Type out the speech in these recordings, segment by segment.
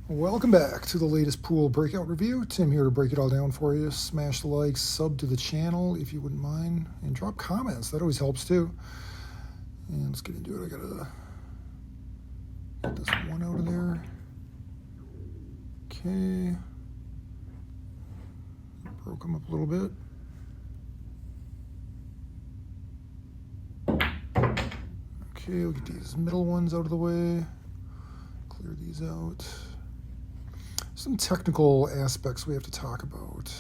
Welcome back to the latest pool breakout review. Tim here to break it all down for you. Smash the likes, sub to the channel if you wouldn't mind, and drop comments. That always helps too. And let's get into it. I gotta get this one out of there. Okay. Broke them up a little bit. Okay, we'll get these middle ones out of the way. Clear these out. Some technical aspects we have to talk about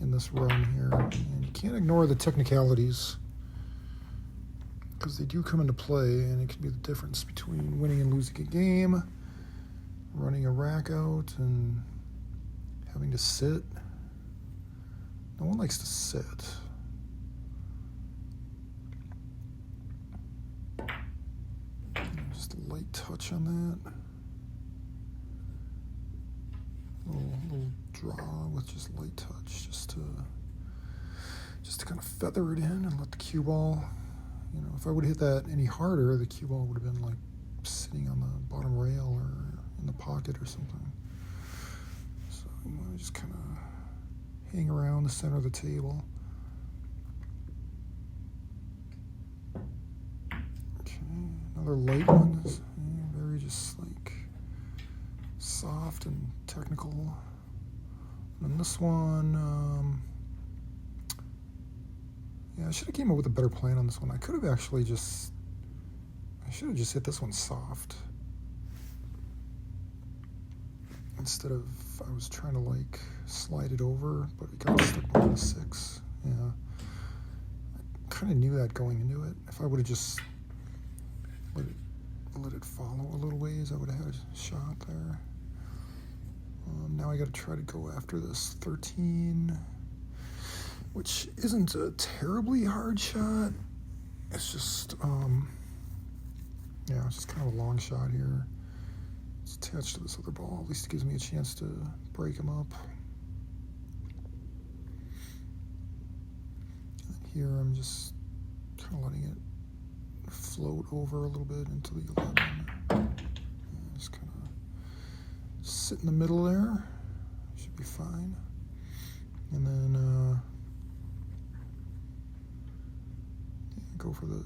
in this run here. And you can't ignore the technicalities because they do come into play, and it can be the difference between winning and losing a game, running a rack out, and having to sit. No one likes to sit. Just a light touch on that. Little draw with just light touch, just to kind of feather it in and let the cue ball. You know, if I would have hit that any harder, the cue ball would have been like sitting on the bottom rail or in the pocket or something. So you want to just kind of hang around the center of the table. Okay, another light one. Very just like soft and technical. And this one, yeah, I should have came up with a better plan on this one. I could have actually I should have just hit this one soft instead of, I was trying to like slide it over, but it got stuck on the 6. Yeah, I kind of knew that going into it. If I would have just let it follow a little ways, I would have had a shot there. Now I got to try to go after this 13, which isn't a terribly hard shot. It's just, yeah, it's just kind of a long shot here. It's attached to this other ball. At least it gives me a chance to break him up. And here I'm just kind of letting it float over a little bit into the 11. And just kind of sit in the middle there. Should be fine. And then go for the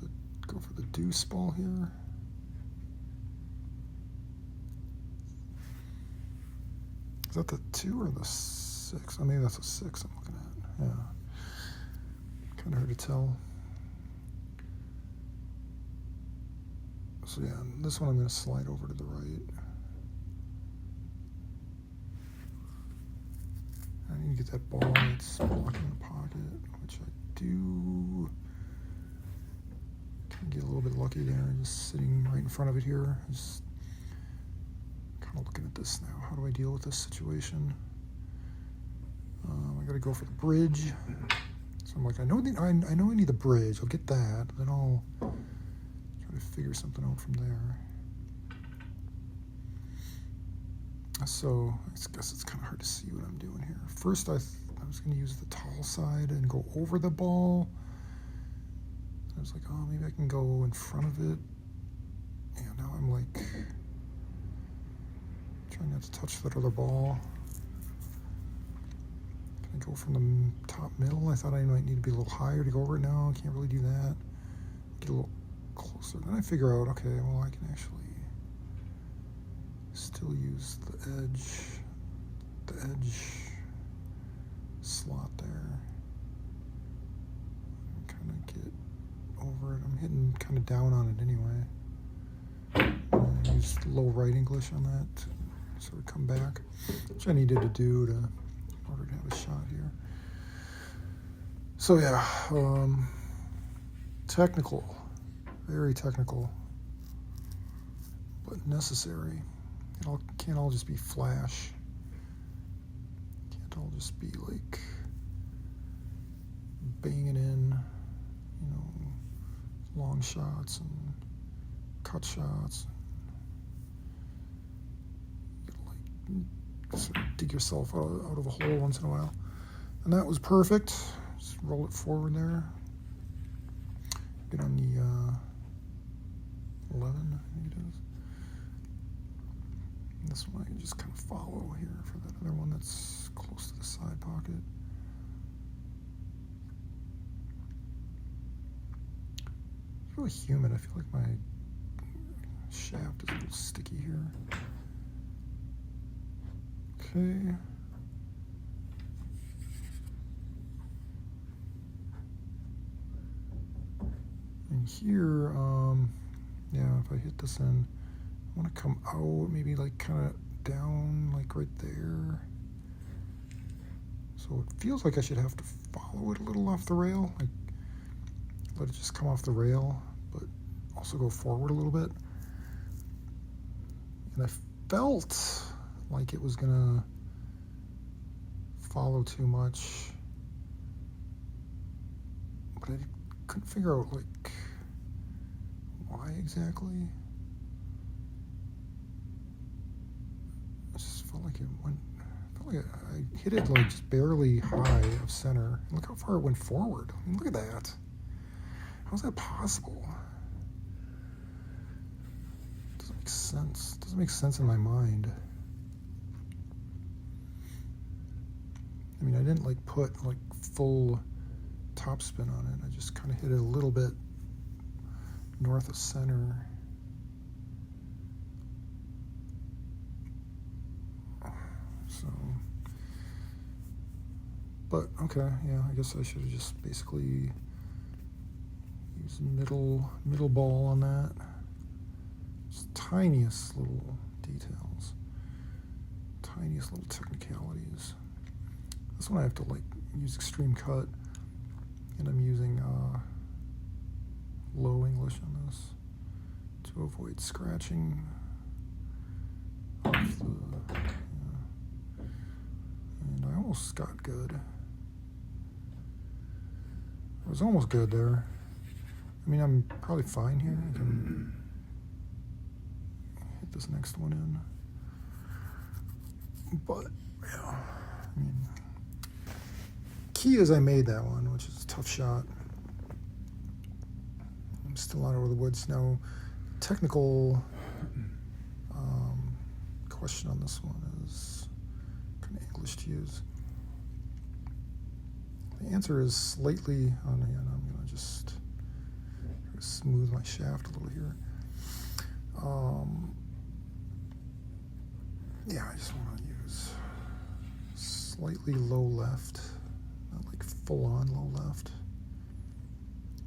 deuce ball here. Is that the 2 or the 6? Oh, maybe that's a 6 I'm looking at. Yeah. Kind of hard to tell. So yeah, this one I'm going to slide over to the right. I need to get that ball that's blocking the pocket, which I do. Can get a little bit lucky there, just sitting right in front of it here. Just kind of looking at this now. How do I deal with this situation? I got to go for the bridge. So I'm like, I know I need the bridge. I'll get that. Then I'll try to figure something out from there. So I guess it's kind of hard to see what I'm doing here. First, I was going to use the tall side and go over the ball. I was like, oh, maybe I can go in front of it. Yeah, now I'm like trying not to touch that other ball. Can I go from the top middle? I thought I might need to be a little higher to go over it. No, I can't really do that. Get a little closer. Then I figure out, okay, well, I can actually still use the edge slot there. And kind of get over it. I'm hitting kind of down on it anyway. I used low right English on that to sort of come back, which I needed to do in order to have a shot here. So yeah, technical, very technical, but necessary. It can't all just be flash. Can't all just be like banging in, you know, long shots and cut shots. You gotta like sort of dig yourself out of a hole once in a while. And that was perfect. Just roll it forward there. Get on the 11, I think it is. This one I can just kind of follow here for that other one that's close to the side pocket. It's really humid. I feel like my shaft is a little sticky here. Okay. And here, yeah, if I hit this in, I want to come out, maybe like kind of down, like right there. So it feels like I should have to follow it a little off the rail, like let it just come off the rail, but also go forward a little bit. And I felt like it was gonna follow too much, but I couldn't figure out like why exactly. I just felt like it went, I hit it like just barely high of center. Look how far it went forward. I mean, look at that. How's that possible? It doesn't make sense. It doesn't make sense in my mind. I mean, I didn't like put like full topspin on it. I just kind of hit it a little bit north of center. So, but okay, yeah, I guess I should have just basically used middle ball on that. Just tiniest little details, tiniest little technicalities. This one I have to like use extreme cut, and I'm using low English on this to avoid scratching off the, and I almost got good. I was almost good there. I mean, I'm probably fine here. I can hit this next one in. But, yeah, I mean, key is I made that one, which is a tough shot. I'm still not over the woods. Now, technical question on this one is kind of English to use. The answer is slightly, I'm going to just try to smooth my shaft a little here. Yeah, I just want to use slightly low left, not like full on low left.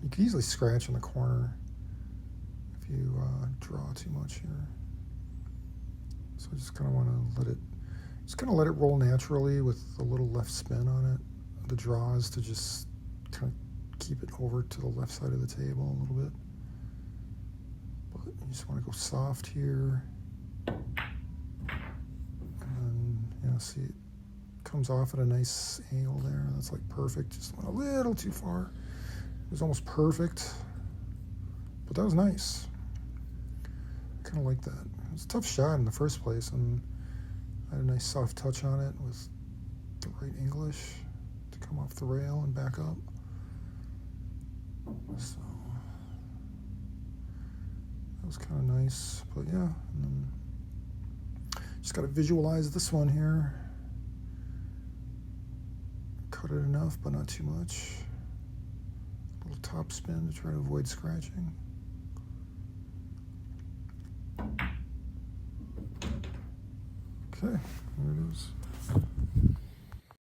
You can easily scratch in the corner if you draw too much here. So I just kind of want to let it roll naturally with a little left spin on it. The draw is to just kind of keep it over to the left side of the table a little bit. But you just want to go soft here. And then, see, it comes off at a nice angle there. That's like perfect. Just went a little too far. It was almost perfect, but that was nice. I kind of like that. It was a tough shot in the first place, and I had a nice soft touch on it with the right English to come off the rail and back up. So that was kind of nice, but yeah. And then just got to visualize this one here. Cut it enough, but not too much. A little top spin to try to avoid scratching. Okay, there it is.